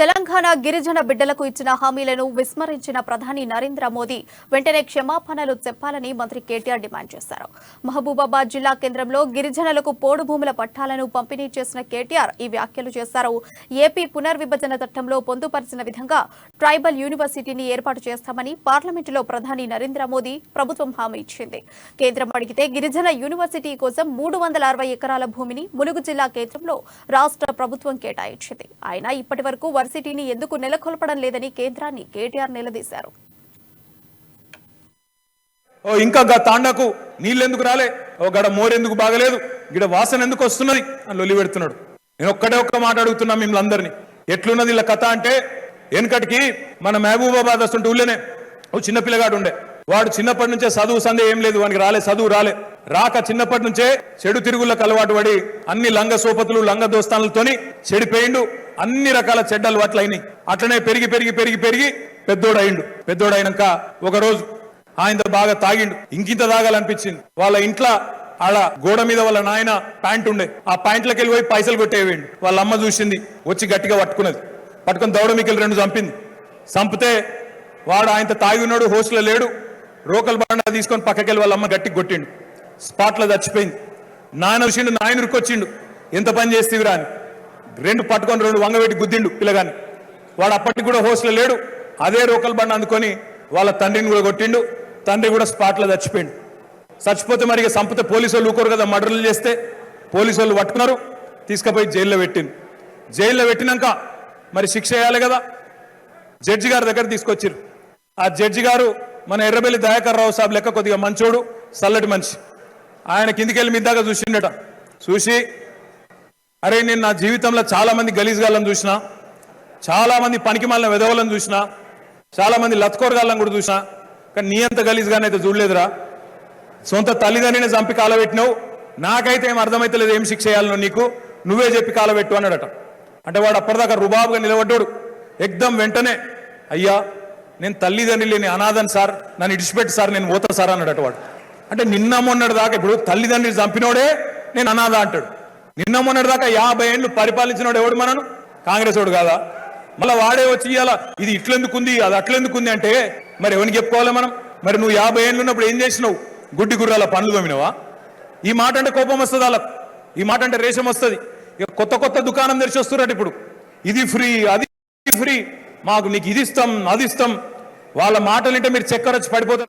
తెలంగాణ గిరిజన బిడ్డలకు ఇచ్చిన హామీలను విస్మరించిన ప్రధాని నరేంద్ర మోదీ వెంటనే క్షమాపణలు చెప్పాలని మంత్రి కేటీఆర్ డిమాండ్ చేశారు. మహబూబాబాద్ జిల్లా కేంద్రంలో గిరిజనులకు పోడు భూముల పట్టాలను పంపిణీ చేసిన కేటీఆర్ ఈ వ్యాఖ్యలు చేశారు. ఏపీ పునర్విభజన చట్టంలో పొందుపరిచిన విధంగా ట్రైబల్ యూనివర్సిటీని ఏర్పాటు చేస్తామని పార్లమెంటులో ప్రధాని నరేంద్ర మోదీ ప్రభుత్వం హామీ ఇచ్చింది. కేంద్రం అడిగితే గిరిజన యూనివర్సిటీ కోసం 360 ఎకరాల భూమిని ములుగు జిల్లా కేంద్రంలో రాష్ట్ర ప్రభుత్వం కేటాయించింది. అయినా ఇప్పటి వరకు యూనివర్సిటీని ఎందుకు నెలకొల్పడం లేదని కేంద్రాన్ని కేటీఆర్ నిలదీశారు. ఇంకా తాండాకు నీళ్ళెందుకు రాలే, గడ మోరెందుకు బాగలేదు, గిడ వాసన ఎందుకు వస్తున్నది అని లొల్లి పెడుతున్నాడు. నేను ఒక్క మాట అడుగుతున్నా మిమ్మల్ని అందరినీ, ఎట్లున్నది ఇలా కథ అంటే, వెనకటికి మన మహబూబాబాద్ వస్తుంటే ఊళ్ళోనే ఓ చిన్న పిల్లగాడు ఉండే. వాడు చిన్నప్పటి నుంచే చదువు సందే ఏం లేదు, వానికి చదువు రాలే. రాక చిన్నప్పటి నుంచే చెడు తిరుగులకు అలవాటు పడి అన్ని లంగ సోపతులు లంగ దోస్తానులతోని చెడిపోయిండు. అన్ని రకాల చెడ్డలు అట్లయినాయి. అట్లనే పెరిగి పెరిగి పెరిగి పెరిగి పెద్దోడయిండు. పెద్దోడైనాక ఒక రోజు ఆయనతో బాగా తాగిండు. ఇంకింత తాగాలనిపించింది. వాళ్ళ ఇంట్లో ఆడ గోడ మీద వాళ్ళ నాయన ప్యాంట్ ఉండే, ఆ ప్యాంట్లోకి వెళ్ళి పోయి పైసలు కొట్టేవేయండు. వాళ్ళ అమ్మ చూసింది, వచ్చి గట్టిగా పట్టుకున్నది. పట్టుకుని దౌడమికెళ్ళి 2 చంపింది. చంపితే వాడు ఆయనతో తాగి ఉన్నాడు, హోస్టల్లో లేడు. రోకల్ బండ తీసుకొని పక్కకెళ్ళి వాళ్ళ అమ్మ గట్టికి కొట్టిండు. స్పాట్లో చచ్చిపోయింది. నాయన వచ్చిండు, నాయన ఉరికొచ్చిండు, ఎంత పని చేస్తేవిరా అని 2 పట్టుకొని 2 వంగబెట్టి గుద్దిండు పిల్లగాని. వాడు అప్పటికి కూడా హోస్టల్లో లేడు. అదే రోకల్ బండ అందుకొని వాళ్ళ తండ్రిని కూడా కొట్టిండు. తండ్రి కూడా స్పాట్లో చచ్చిపోయిండు. చచ్చిపోతే మరి ఇక సంపితే పోలీసు వాళ్ళు ఊరుకోరు కదా, మర్డర్లు చేస్తే. పోలీసు వాళ్ళు పట్టుకున్నారు, తీసుకుపోయి జైల్లో పెట్టిండు. జైల్లో పెట్టినాక మరి శిక్ష వేయాలి కదా, జడ్జి గారి దగ్గర తీసుకొచ్చారు. ఆ జడ్జి గారు మన ఎర్రబెల్లి దయాకర్ రావు సాబ్ లెక్క కొద్దిగా మంచోడు, చల్లటి మనిషి. ఆయన కిందికెళ్ళి మీదాకా చూసిండట. చూసి, అరే నేను నా జీవితంలో చాలా మంది గలీజ్గాళ్ళని చూసినా, చాలా మంది పనికి మాలిన వెధవలను చూసినా, చాలా మంది లత్కోరగాళ్ళని కూడా చూసినా, కానీ నీ అంత గలీజ్గానైతే చూడలేదురా. సొంత తల్లిదండ్రిని చంపి కాలబెట్టినావు, నాకైతే ఏం అర్థమైతలేదు ఏం శిక్ష చేయాలనో నీకు, నువ్వే చెప్పి కాలబెట్టు అన్నాడట. అంటే వాడు అప్పటిదాకా రుబాబుగా నిలబడ్డాడు. ఎగ్దం వెంటనే, అయ్యా నేను తల్లిదండ్రి లేని అనాథన్ సార్, నన్ను ఇడిచిపెట్టి సార్, నేను పోతా సార్ అన్నాడట వాడు. అంటే నిన్న మొన్నటి దాకా, ఇప్పుడు తల్లిదండ్రిని చంపినోడే నేను అనాథ అంటాడు. నిన్న మొన్నటి దాకా 50 ఏళ్ళు పరిపాలించినోడు ఎవడు మనను? కాంగ్రెస్ వాడు కాదా? మళ్ళీ వాడే వచ్చి ఇవాళ ఇది ఇట్లెందుకుంది అది అట్లెందుకుంది అంటే మరి ఎవరికి చెప్పుకోవాలి మనం? మరి నువ్వు 50 ఏళ్ళు ఉన్నప్పుడు ఏం చేసినావు? గుడ్డి గుర్రాల పనులు తోమినవా? ఈ మాట అంటే కోపం వస్తుంది వాళ్ళకు, ఈ మాట అంటే రేషం వస్తుంది. ఇక కొత్త దుకాణం తెరిచి వస్తున్నట్టు ఇప్పుడు, ఇది ఫ్రీ అది ఫ్రీ, మాకు నీకు ఇది ఇస్తాం అది ఇస్తాం. వాళ్ళ మాటలు అంటే మీరు చక్కెర వచ్చి పడిపోతారు.